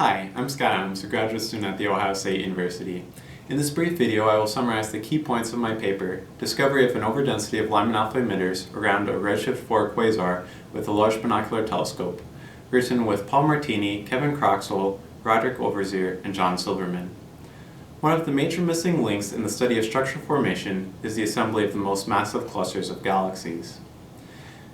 Hi, I'm Scott Adams, a graduate student at The Ohio State University. In this brief video, I will summarize the key points of my paper, Discovery of an Overdensity of Lyman-alpha Emitters around a redshift 4 quasar with a Large Binocular Telescope, written with Paul Martini, Kevin Croxall, Roderick Overzier, and John Silverman. One of the major missing links in the study of structure formation is the assembly of the most massive clusters of galaxies.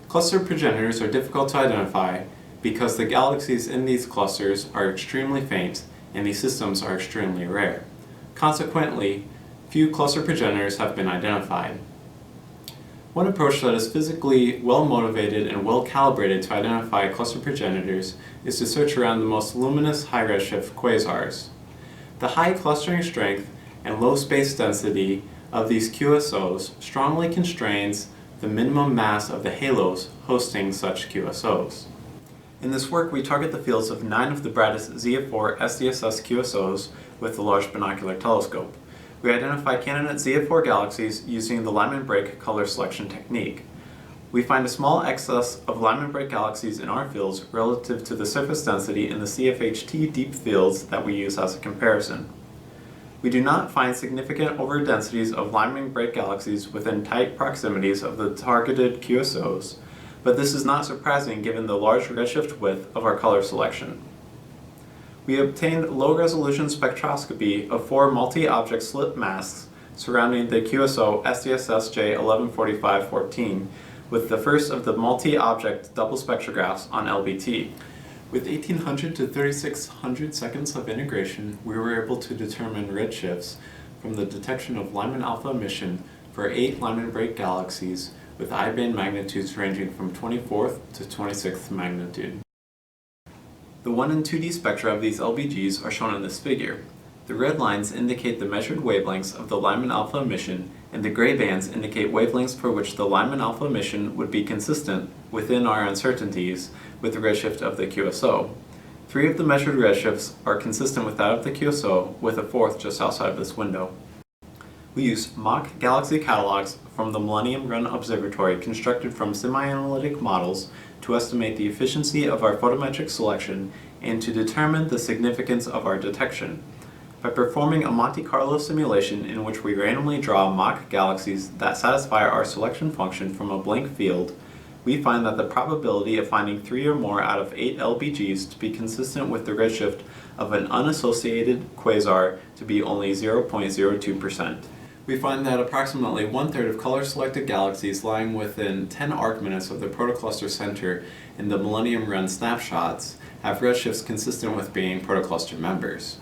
Cluster progenitors are difficult to identify because the galaxies in these clusters are extremely faint and these systems are extremely rare. Consequently, few cluster progenitors have been identified. One approach that is physically well motivated and well calibrated to identify cluster progenitors is to search around the most luminous high redshift quasars. The high clustering strength and low space density of these QSOs strongly constrains the minimum mass of the halos hosting such QSOs. In this work, we target the fields of 9 of the brightest ZF4 SDSS QSOs with the Large Binocular Telescope. We identify candidate ZF4 galaxies using the Lyman break color selection technique. We find a small excess of Lyman break galaxies in our fields relative to the surface density in the CFHT deep fields that we use as a comparison. We do not find significant overdensities of Lyman break galaxies within tight proximities of the targeted QSOs, but this is not surprising given the large redshift width of our color selection. We obtained low-resolution spectroscopy of 4 multi-object slit masks surrounding the QSO SDSS-J114514 with the first of the multi-object double spectrographs on LBT. With 1800 to 3600 seconds of integration, we were able to determine redshifts from the detection of Lyman-alpha emission for 8 Lyman break galaxies with I-band magnitudes ranging from 24th to 26th magnitude. The 1 and 2D spectra of these LBGs are shown in this figure. The red lines indicate the measured wavelengths of the Lyman-alpha emission, and the gray bands indicate wavelengths for which the Lyman-alpha emission would be consistent within our uncertainties with the redshift of the QSO. 3 of the measured redshifts are consistent with that of the QSO, with a 4th just outside of this window. We use mock galaxy catalogs from the Millennium Run Observatory constructed from semi-analytic models to estimate the efficiency of our photometric selection and to determine the significance of our detection. By performing a Monte Carlo simulation in which we randomly draw mock galaxies that satisfy our selection function from a blank field, we find that the probability of finding 3 or more out of 8 LBGs to be consistent with the redshift of an unassociated quasar to be only 0.02%. We find that approximately 1/3 of color-selected galaxies lying within 10 arc minutes of the protocluster center in the Millennium Run snapshots have redshifts consistent with being protocluster members.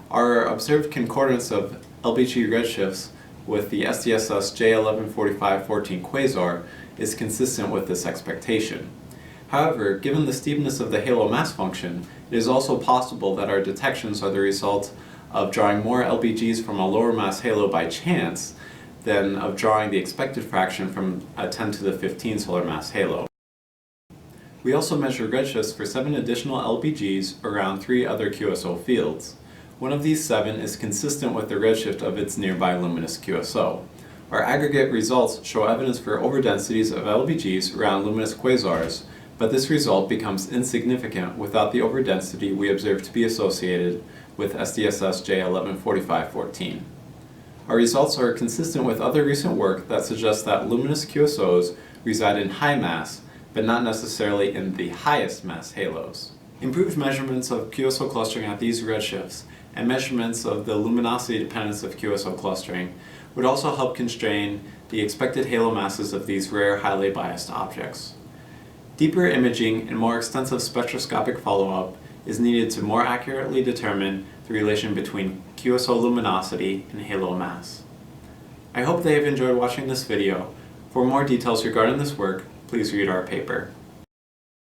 Our observed concordance of LBG redshifts with the SDSS J114514 quasar is consistent with this expectation. However, given the steepness of the halo mass function, it is also possible that our detections are the result of drawing more LBGs from a lower mass halo by chance than of drawing the expected fraction from a 10 to the 15 solar mass halo. We also measure redshifts for 7 additional LBGs around 3 other QSO fields. One of these 7 is consistent with the redshift of its nearby luminous QSO. Our aggregate results show evidence for overdensities of LBGs around luminous quasars, but this result becomes insignificant without the overdensity we observe to be associated with SDSS J114514. Our results are consistent with other recent work that suggests that luminous QSOs reside in high mass, but not necessarily in the highest mass halos. Improved measurements of QSO clustering at these redshifts and measurements of the luminosity dependence of QSO clustering would also help constrain the expected halo masses of these rare, highly biased objects. Deeper imaging and more extensive spectroscopic follow-up is needed to more accurately determine the relation between QSO luminosity and halo mass. I hope they have enjoyed watching this video. For more details regarding this work, please read our paper.